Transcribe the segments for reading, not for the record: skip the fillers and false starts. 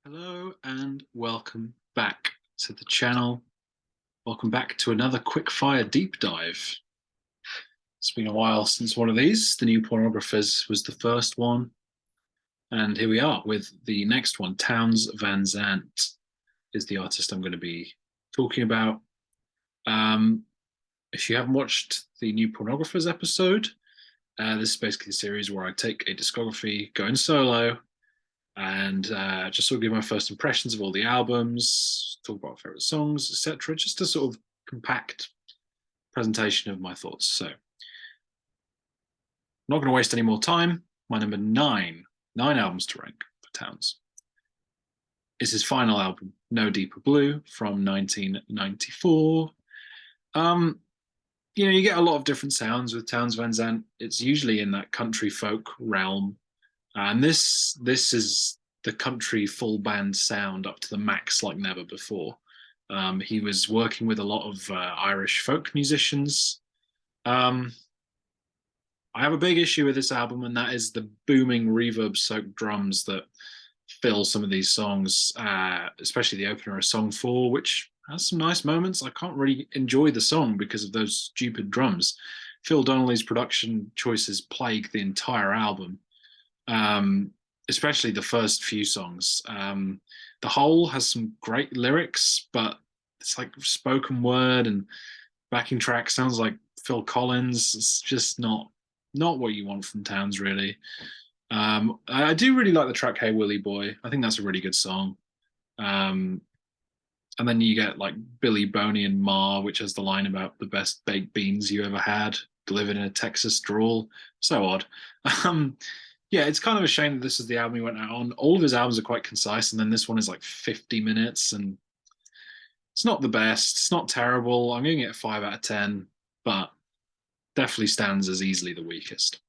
Hello and welcome back to the channel. Welcome back to another quickfire deep dive. It's been a while since one of these. The New Pornographers was the first one. And here we are with the next one. Townes Van Zandt is the artist I'm going to be talking about. If you haven't watched the New Pornographers episode, this is basically a series where I take a discography, go in solo, and just sort of give my first impressions of all the albums, talk about favorite songs, etc. Just a sort of compact presentation of my thoughts. So, I'm not going to waste any more time. My number nine albums to rank for Townes, is his final album, No Deeper Blue, from 1994. You get a lot of different sounds with Townes Van Zandt. It's usually in that country folk realm. And this is the country full band sound up to the max like never before. He was working with a lot of Irish folk musicians. I have a big issue with this album, and that is the booming reverb-soaked drums that fill some of these songs, especially the opener of Song 4, which has some nice moments. I can't really enjoy the song because of those stupid drums. Phil Donnelly's production choices plague the entire album. Especially the first few songs. The whole has some great lyrics, but it's like spoken word and backing track sounds like Phil Collins. It's just not what you want from Townes, really. I do really like the track "Hey Willie Boy." I think that's a really good song. And then you get like Billy Boney and Ma, which has the line about the best baked beans you ever had, delivered in a Texas drawl. So odd. Yeah, it's kind of a shame that this is the album he went out on. All of his albums are quite concise, and then this one is like 50 minutes, and it's not the best. It's not terrible. I'm giving it a 5 out of 10, but definitely stands as easily the weakest.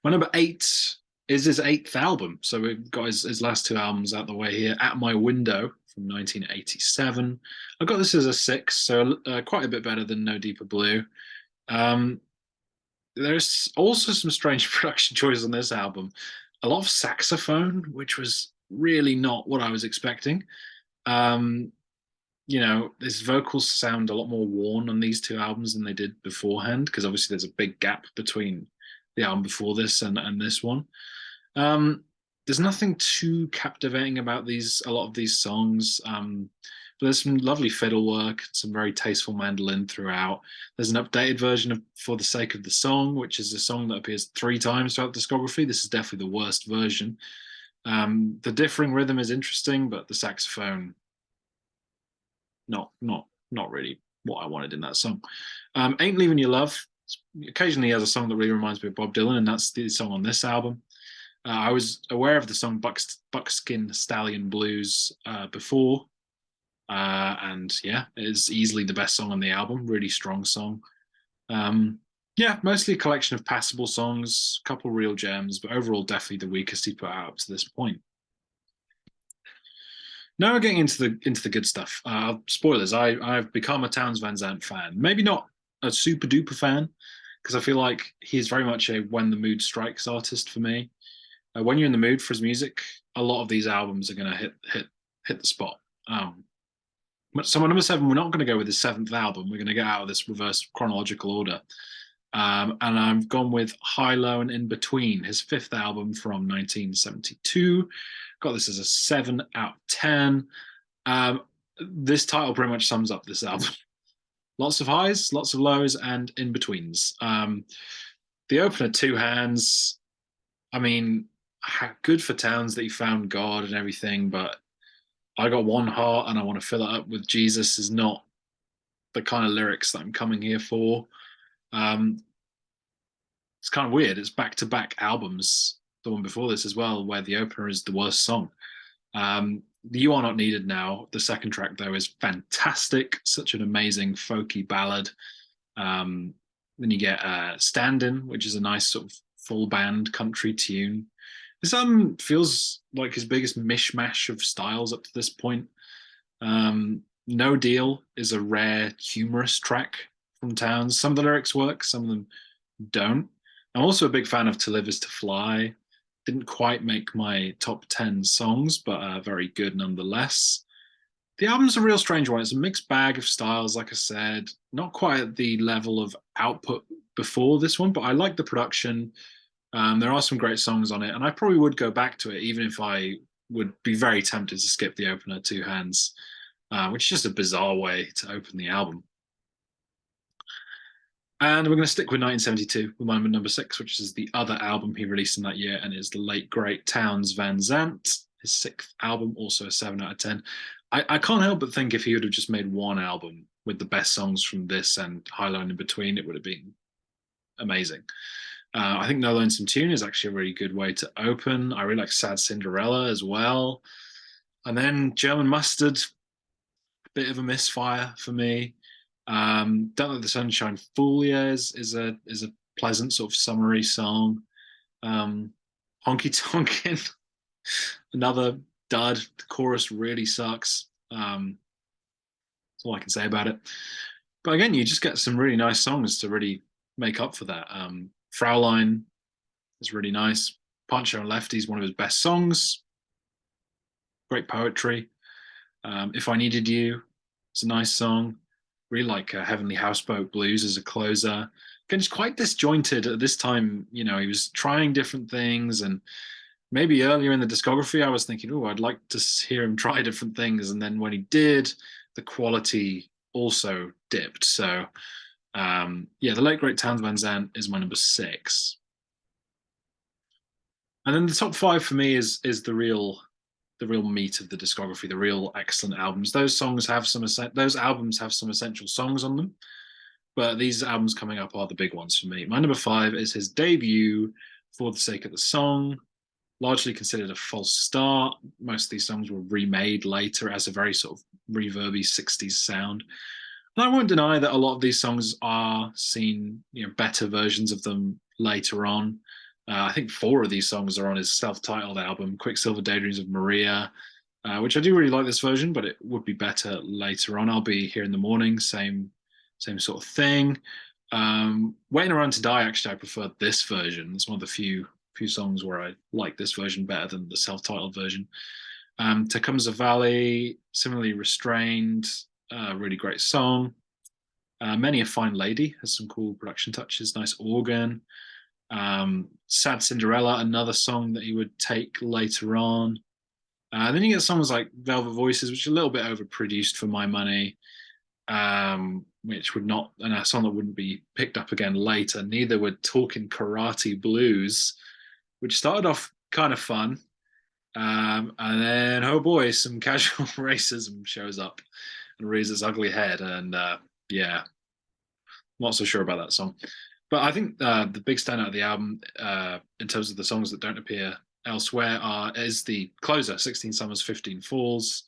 My number 8 is his 8th album. So we've got his last 2 albums out the way here. At My Window from 1987. I got this as a 6, so quite a bit better than No Deeper Blue. There's also some strange production choices on this album. A lot of saxophone, which was really not what I was expecting. His vocals sound a lot more worn on these 2 albums than they did beforehand, because obviously there's a big gap between the album before this and this one. There's nothing too captivating about a lot of these songs. But there's some lovely fiddle work, some very tasteful mandolin throughout. There's an updated version of For the Sake of the Song, which is a song that appears 3 times throughout the discography. This is definitely the worst version. The differing rhythm is interesting, but the saxophone, not really what I wanted in that song. Ain't Leaving Your Love occasionally has a song that really reminds me of Bob Dylan, and that's the song on this album. I was aware of the song Buckskin Stallion Blues before, and yeah, it is easily the best song on the album. Really strong song. Yeah, mostly a collection of passable songs, a couple real gems, but overall definitely the weakest he put out up to this point. Now we're getting into the good stuff. Spoilers: I've become a Townes Van Zandt fan. Maybe not a super duper fan, because I feel like he's very much a when the mood strikes artist for me. When you're in the mood for his music, a lot of these albums are going to hit the spot. So my number 7, we're not going to go with his 7th album. We're going to get out of this reverse chronological order. And I've gone with High, Low, and In Between, his 5th album from 1972. Got this as a 7 out of 10. This title pretty much sums up this album. Lots of highs, lots of lows, and in-betweens. The opener, Two Hands, I mean, good for Townes that he found God and everything, but I got one heart and I want to fill it up with Jesus is not the kind of lyrics that I'm coming here for. It's kind of weird. It's back-to-back albums, the one before this as well, where the opener is the worst song. You Are Not Needed Now, the second track, though, is fantastic. Such an amazing folky ballad. Then you get Standin', which is a nice sort of full band country tune. This album feels like his biggest mishmash of styles up to this point. No Deal is a rare, humorous track from Townes. Some of the lyrics work, some of them don't. I'm also a big fan of To Live Is To Fly. Didn't quite make my top 10 songs, but very good nonetheless. The album's a real strange one. It's a mixed bag of styles, like I said, not quite at the level of output before this one, but I like the production. There are some great songs on it, and I probably would go back to it, even if I would be very tempted to skip the opener, Two Hands, which is just a bizarre way to open the album. And we're going to stick with 1972 with my number six, which is the other album he released in that year, and is the late great Townes Van Zandt, his sixth album, also a 7 out of 10. I can't help but think if he would have just made one album with the best songs from this and Highline in between, it would have been amazing. I think No Lonesome Tune is actually a really good way to open. I really like Sad Cinderella as well. And then German Mustard, bit of a misfire for me. Don't Let the Sunshine Fool Ya is a pleasant sort of summery song. Honky Tonkin, another dud. The chorus really sucks. That's all I can say about it. But again, you just get some really nice songs to really make up for that. Fraulein is really nice. Pancho and Lefty is one of his best songs. Great poetry. If I Needed You, it's a nice song. Really like Heavenly Houseboat Blues as a closer. Again, just quite disjointed at this time. You know, he was trying different things, and maybe earlier in the discography, I was thinking, oh, I'd like to hear him try different things. And then when he did, the quality also dipped. So, yeah, the late great Townes Van Zandt is my number six. And then the top five for me is the real meat of the discography, the real excellent albums. Those albums have some essential songs on them, but these albums coming up are the big ones for me. My number five is his debut, For the Sake of the Song, largely considered a false start. Most of these songs were remade later as a very sort of reverby 60s sound. And I won't deny that a lot of these songs are seen, better versions of them later on. I think four of these songs are on his self-titled album, Quicksilver Daydreams of Maria, which I do really like this version, but it would be better later on. I'll Be Here in the Morning, same sort of thing. Waiting Around to Die, actually, I preferred this version. It's one of the few songs where I like this version better than the self-titled version. Tecumseh Valley, similarly Restrained, really great song. Many a Fine Lady has some cool production touches, nice organ. Sad Cinderella, another song that he would take later on. Then you get songs like Velvet Voices, which are a little bit overproduced for my money, which would not, and a song that wouldn't be picked up again later. Neither would Talking Karate Blues, which started off kind of fun. And then, oh boy, some casual racism shows up and rears its ugly head. And yeah, not so sure about that song. But I think the big standout of the album, in terms of the songs that don't appear elsewhere, is the closer, 16 Summers, 15 Falls.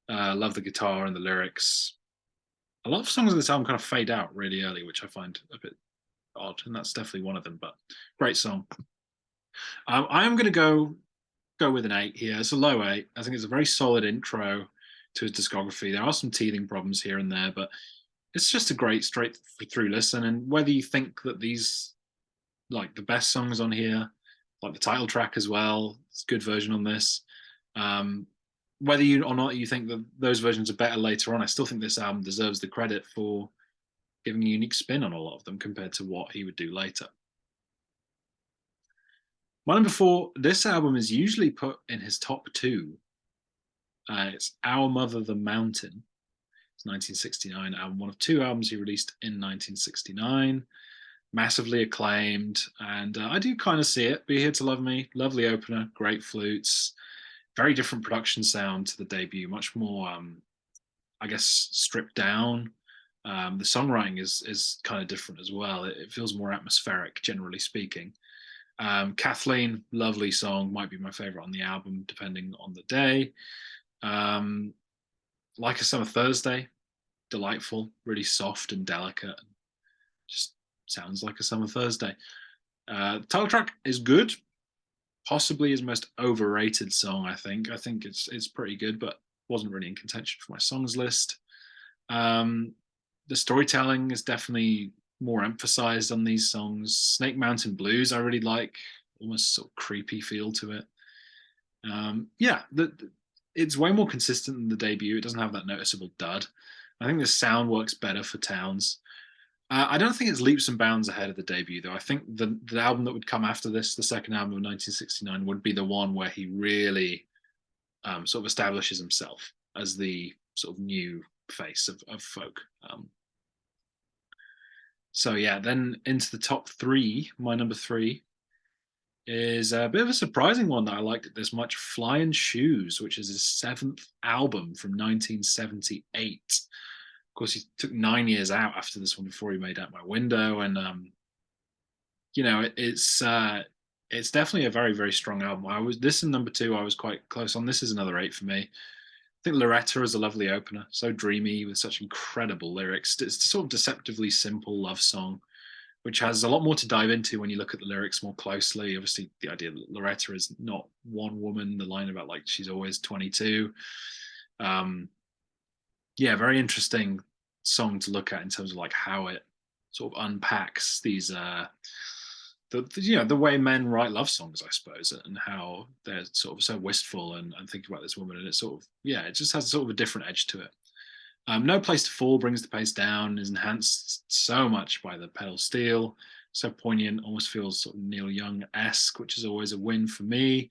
Love the guitar and the lyrics. A lot of songs on this album kind of fade out really early, which I find a bit odd, and that's definitely one of them, but great song. I am going to go with an 8 here. It's a low 8. I think it's a very solid intro to his discography. There are some teething problems here and there, but it's just a great straight through listen. And whether you think that these, like the best songs on here, like the title track as well, it's a good version on this. Whether you or not you think that those versions are better later on, I still think this album deserves the credit for giving a unique spin on a lot of them compared to what he would do later. My number 4, this album is usually put in his top 2. It's Our Mother the Mountain. 1969 album, one of 2 albums he released in 1969, massively acclaimed, and I do kind of see it. Be Here to Love Me, lovely opener, great flutes, very different production sound to the debut, much more I guess stripped down. The songwriting is kind of different as well. It feels more atmospheric, generally speaking. Kathleen, lovely song, might be my favorite on the album depending on the day. Like a Summer Thursday, delightful, really soft and delicate. Just sounds like a summer Thursday. Title track is good, possibly his most overrated song. I think it's pretty good, but wasn't really in contention for my songs list. The storytelling is definitely more emphasized on these songs. Snake Mountain Blues I really like. almost sort of creepy feel to it. Yeah, it's way more consistent than the debut. It doesn't have that noticeable dud. I think the sound works better for Townes. I don't think it's leaps and bounds ahead of the debut, though. I think the album that would come after this, the second album of 1969, would be the one where he really sort of establishes himself as the sort of new face of folk. So yeah, then into the top three. My number three is a bit of a surprising one that I liked it this much. Flyin Shoes, which is his seventh album from 1978. Of course, he took 9 years out after this one before he made Out My Window, and it's definitely a very very strong album. I was this and number two I was quite close on. This is another 8 for me. I think Loretta is a lovely opener, so dreamy with such incredible lyrics. It's a sort of deceptively simple love song, which has a lot more to dive into when you look at the lyrics more closely. Obviously, the idea that Loretta is not one woman, the line about like she's always 22. Yeah, very interesting song to look at in terms of like how it sort of unpacks these the way men write love songs, I suppose, and how they're sort of so wistful and thinking about this woman, and it's sort of it just has sort of a different edge to it. No Place to Fall brings the pace down, is enhanced so much by the pedal steel, so poignant, almost feels sort of Neil Young-esque, which is always a win for me.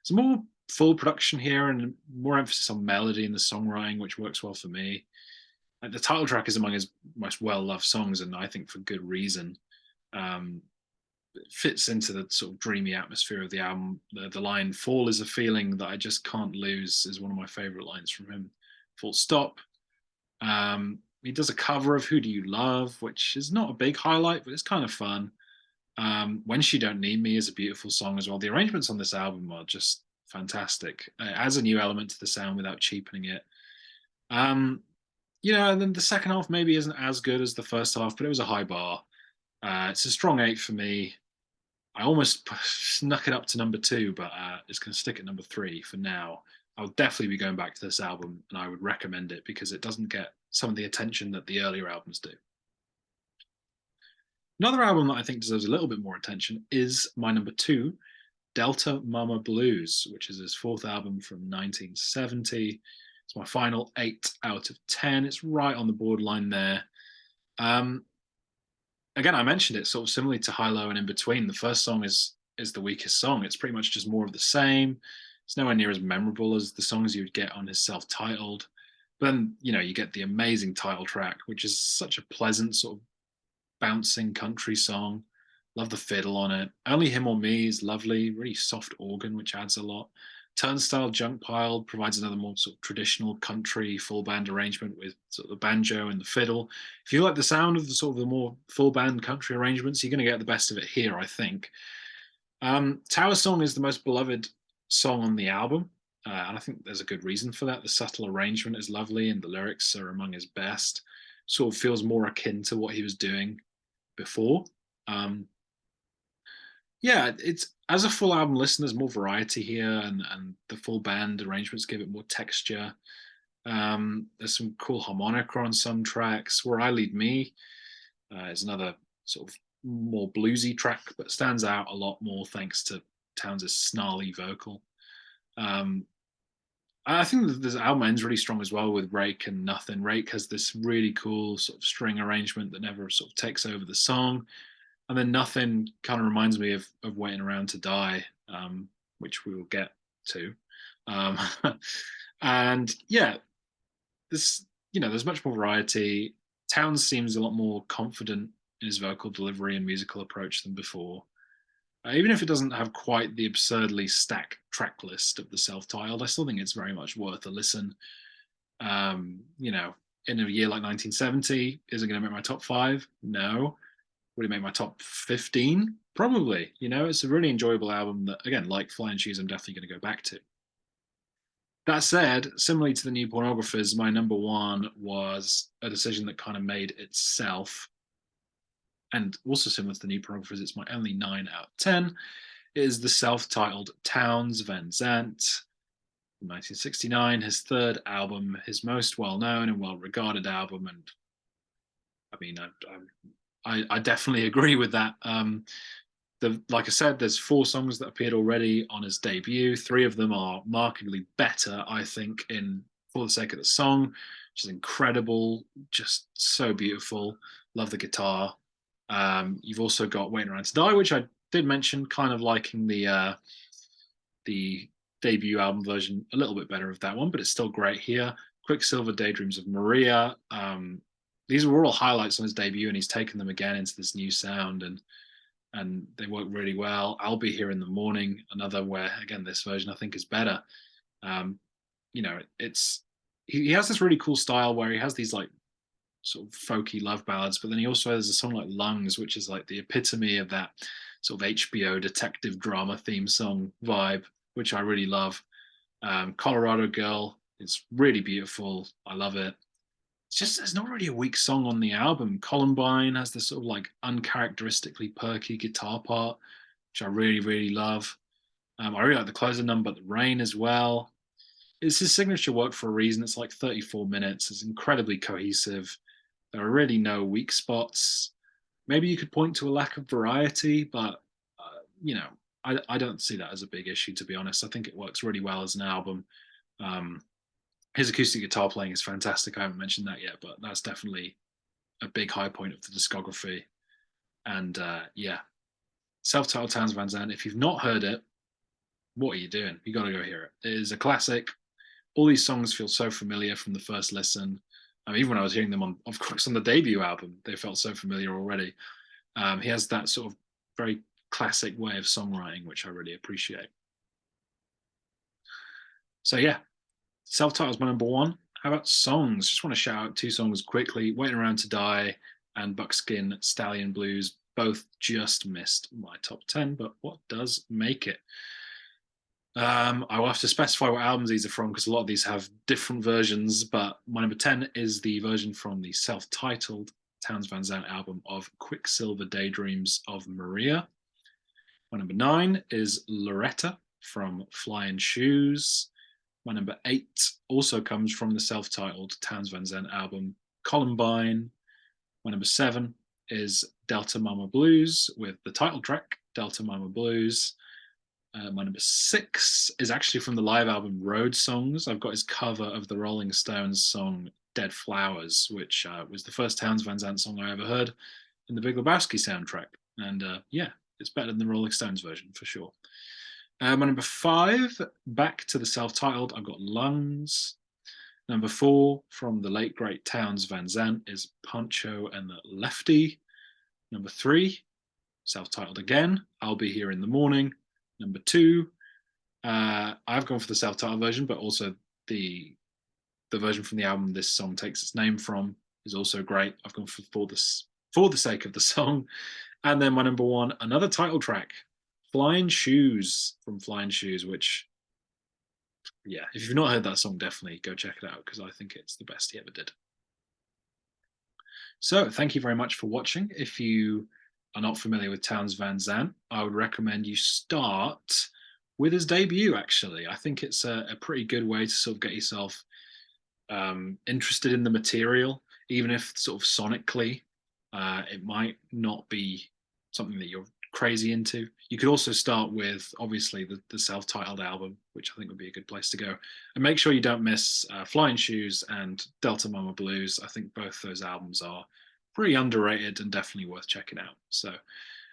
There's more full production here and more emphasis on melody in the songwriting, which works well for me. The title track is among his most well-loved songs, and I think for good reason. It fits into the sort of dreamy atmosphere of the album. The line "Fall is a feeling that I just can't lose" is one of my favorite lines from him. Full stop. He does a cover of "Who Do You Love," which is not a big highlight, but it's kind of fun. "When She Don't Need Me" is a beautiful song as well. The arrangements on this album are just fantastic. It adds a new element to the sound without cheapening it. And then the second half maybe isn't as good as the first half, but it was a high bar. It's a strong 8 for me. I almost snuck it up to number 2, but it's going to stick at number 3 for now. I'll definitely be going back to this album, and I would recommend it because it doesn't get some of the attention that the earlier albums do. Another album that I think deserves a little bit more attention is my number 2, Delta Mama Blues, which is his fourth album from 1970. It's my final 8 out of 10. It's right on the borderline there. Again, I mentioned it sort of similarly to High, Low, and In Between. The first song is the weakest song. It's pretty much just more of the same. It's nowhere near as memorable as the songs you would get on his self-titled. But then, you get the amazing title track, which is such a pleasant sort of bouncing country song. Love the fiddle on it. Only Him or Me is lovely, really soft organ, which adds a lot. Turnstile Junk Pile provides another more sort of traditional country full band arrangement with sort of the banjo and the fiddle. If you like the sound of the sort of the more full band country arrangements, you're going to get the best of it here, I think. Tower Song is the most beloved song on the album, and I think there's a good reason for that. The subtle arrangement is lovely, and the lyrics are among his best. Sort of feels more akin to what he was doing before. It's as a full album listen, there's more variety here, and the full band arrangements give it more texture. There's some cool harmonica on some tracks. Where I Lead Me is another sort of more bluesy track, but stands out a lot more thanks to Townes' snarly vocal. I think that this album ends really strong as well with Rake and Nothing. Rake has this really cool sort of string arrangement that never sort of takes over the song. And then Nothing kind of reminds me of Waiting Around to Die, which we will get to. And yeah, there's much more variety. Townes seems a lot more confident in his vocal delivery and musical approach than before. Even if it doesn't have quite the absurdly stacked track list of the self-titled, I still think it's very much worth a listen. In a year like 1970, is it going to make my top 5? No. Would it make my top 15? Probably. It's a really enjoyable album that, again, like Flyin Shoes, I'm definitely going to go back to. That said, similarly to the New Pornographers, my number 1 was a decision that kind of made itself. And also similar to the New Pornographers, it's my only 9 out of 10. It is the self-titled Townes Van Zandt from 1969, his third album, his most well-known and well-regarded album. And I mean, I definitely agree with that. like I said, there's 4 songs that appeared already on his debut. 3 of them are markedly better, I think, in For the Sake of the Song, which is incredible, just so beautiful. Love the guitar. You've also got Waiting Around to Die, which I did mention, kind of liking the debut album version a little bit better of that one, but it's still great here. Quicksilver, Daydreams of Maria. These were all highlights on his debut, and he's taken them again into this new sound, and they work really well. I'll Be Here in the Morning, another where again this version I think is better. Um, you know, he has this really cool style where he has these like sort of folky love ballads, but then he also has a song like Lungs, which is like the epitome of that sort of HBO detective drama theme song vibe, which I really love. Colorado Girl is really beautiful. I love it. It's just there's not really a weak song on the album. Columbine has this sort of like uncharacteristically perky guitar part, which I really, really love. I really like the closer number, The Rain, as well. It's his signature work for a reason. It's like 34 minutes. It's incredibly cohesive. There are really no weak spots. Maybe you could point to a lack of variety, but you know, I don't see that as a big issue, to be honest. I think it works really well as an album. Um, his acoustic guitar playing is fantastic. I haven't mentioned that yet, but that's definitely a big high point of the discography. And yeah, self-titled Townes Van Zandt. If you've not heard it, what are you doing? You got to go hear it. It is a classic. All these songs feel so familiar from the first listen. Even when I was hearing them on, of course, on the debut album, they felt so familiar already. He has that sort of very classic way of songwriting, which I really appreciate. So yeah, self-titled is my number 1. How about songs? Just want to shout out 2 songs quickly. Waiting Around to Die and Buckskin Stallion Blues both just missed my top 10, but what does make it? I will have to specify what albums these are from because a lot of these have different versions, but my number 10 is the version from the self-titled Townes Van Zandt album of Quicksilver, Daydreams of Maria. My number 9 is Loretta from Flyin Shoes. My number 8 also comes from the self-titled Townes Van Zandt album Columbine. My number 7 is Delta Mama Blues with the title track Delta Mama Blues. My number 6 is actually from the live album Road Songs. I've got his cover of the Rolling Stones song Dead Flowers, which was the first Townes Van Zandt song I ever heard in the Big Lebowski soundtrack. And yeah, it's better than the Rolling Stones version for sure. My number 5, back to the self-titled, I've got Lungs. Number 4, from the late great Townes Van Zandt, is Pancho and the Lefty. Number 3, self-titled again, I'll Be Here in the Morning. Number 2, I've gone for the self-titled version, but also the version from the album this song takes its name from is also great. I've gone for the sake of the song. And then my number 1, another title track, Flyin Shoes from Flyin Shoes, which, yeah, if you've not heard that song, definitely go check it out because I think it's the best he ever did. So thank you very much for watching. If you are not familiar with Townes Van Zandt, I would recommend you start with his debut, actually. I think it's a pretty good way to sort of get yourself interested in the material, even if sort of sonically it might not be something that you're crazy into. You could also start with obviously the self-titled album, which I think would be a good place to go, and make sure you don't miss Flyin Shoes and Delta Mama Blues. I think both those albums are pretty underrated and definitely worth checking out. So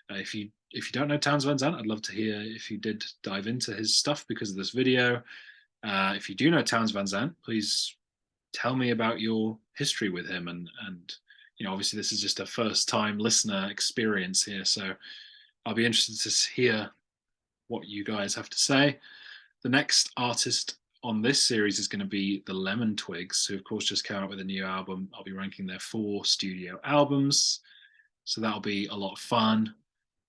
if you don't know Townes Van Zandt, I'd love to hear if you did dive into his stuff because of this video. If you do know Townes Van Zandt, please tell me about your history with him, and you know, obviously this is just a first time listener experience here, so I'll be interested to hear what you guys have to say. The next artist on this series is going to be the Lemon Twigs, who of course just came out with a new album. I'll be ranking their 4 studio albums, so that'll be a lot of fun.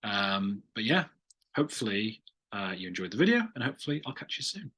But yeah, hopefully you enjoyed the video, and hopefully I'll catch you soon.